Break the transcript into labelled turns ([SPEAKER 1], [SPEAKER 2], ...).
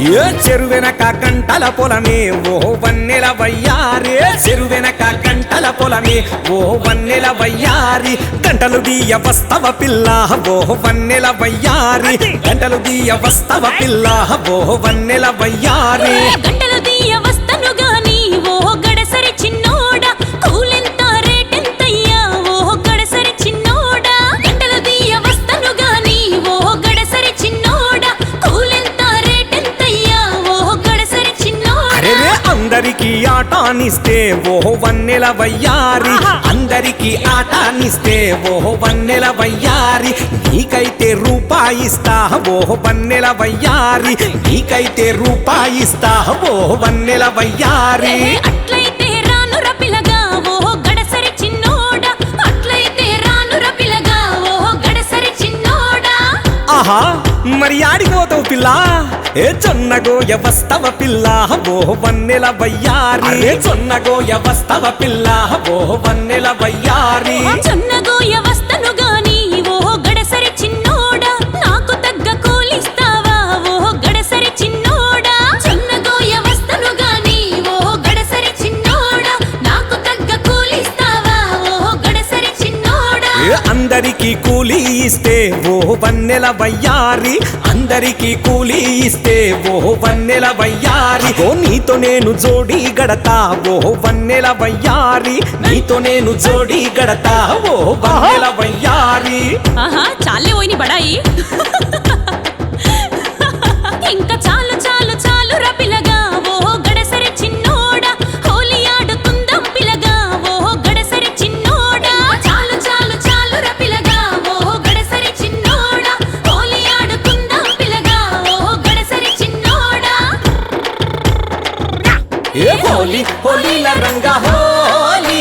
[SPEAKER 1] ఏ చెరువెనక గంటల పొలమే ఓ వన్నెల వయ్యారి చెరువెనక గంటల పొలమే ఓ వన్నెల వయ్యారి గంటలు దీయ వస్తవ పిల్ల ఓ వన్నెల వయ్యారి గంటలు దీయ వస్తవ పిల్ల ఓ వన్నెల వయ్యారి
[SPEAKER 2] గంటలు దీయ వస్తను గాని ఓ గడసరి చిన్నోడా కూలెంత రేటెంతయ్యా ఓ గడసరి చిన్నోడా గంటలు దీయ వస్తను గాని ఓ గడసరి చిన్నోడా కూలెంత రేటెంతయ్యా ఓ గడసరి చిన్నోడా
[SPEAKER 1] అరే అందరికి ఆటానిస్తే ఓ వన్నెల వయ్యారి అందరికి ఆటానిస్తే ఓ వన్నెల వయ్యారి నీకైతే రూపాయిస్తా ఓ వన్నెల వయ్యారి నీకైతే రూపాయిస్తా ఓ వన్నెల వయ్యారి
[SPEAKER 2] అట్లయితే రానుర పిలగా ఓ గడసరి చిన్నోడా అట్లయితే రానుర పిలగా ఓ గడసరి చిన్నోడా
[SPEAKER 1] ఆహా మరి ఆడికి పోతావు పిల్ల ఏ జొన్నగోయ వస్తవ పిల్ల ఓ వన్నెల వయ్యారి జొన్నగోయ వస్తవ పిల్ల ఓ వన్నెల వయ్యారి
[SPEAKER 2] జొన్నగోయ వస్తను గాని ఓ గడసరి చిన్నోడా నాకు తగ్గ కూలిస్తావా ఓ గడసరి చిన్నోడా జొన్నగోయ వస్తను గాని ఓ గడసరి చిన్నోడా నాకు తగ్గ కూలిస్తావా ఓ గడసరి చిన్నోడా
[SPEAKER 1] అందరికి కూలి ఇస్తే ఓ వన్నెల వయ్యారి అందరికి కూలి ఇస్తే ఓ వన్నెల వయ్యారి ఓ నీతో నేను జోడి గడతా ఓ వన్నెల వయ్యారి నీతో నేను జోడి గడతా ఓ వన్నెల వయ్యారి
[SPEAKER 2] ఆహా చాలే పోయిని బడాయి ఇంకా చాలు చాలు చాలు రా పిలగా ఓ గడసరి చిన్నోడా హోలీ ఆడుకుందాం పిలగా ఓ గడసరి చిన్నోడా చాలు చాలు చాలు రా పిలగా ఓ గడసరి చిన్నోడా హోలీ ఆడుకుందాం పిలగా ఓ గడసరి చిన్నోడా
[SPEAKER 1] ఏ హోలీ హోలీల రంగ హోలీ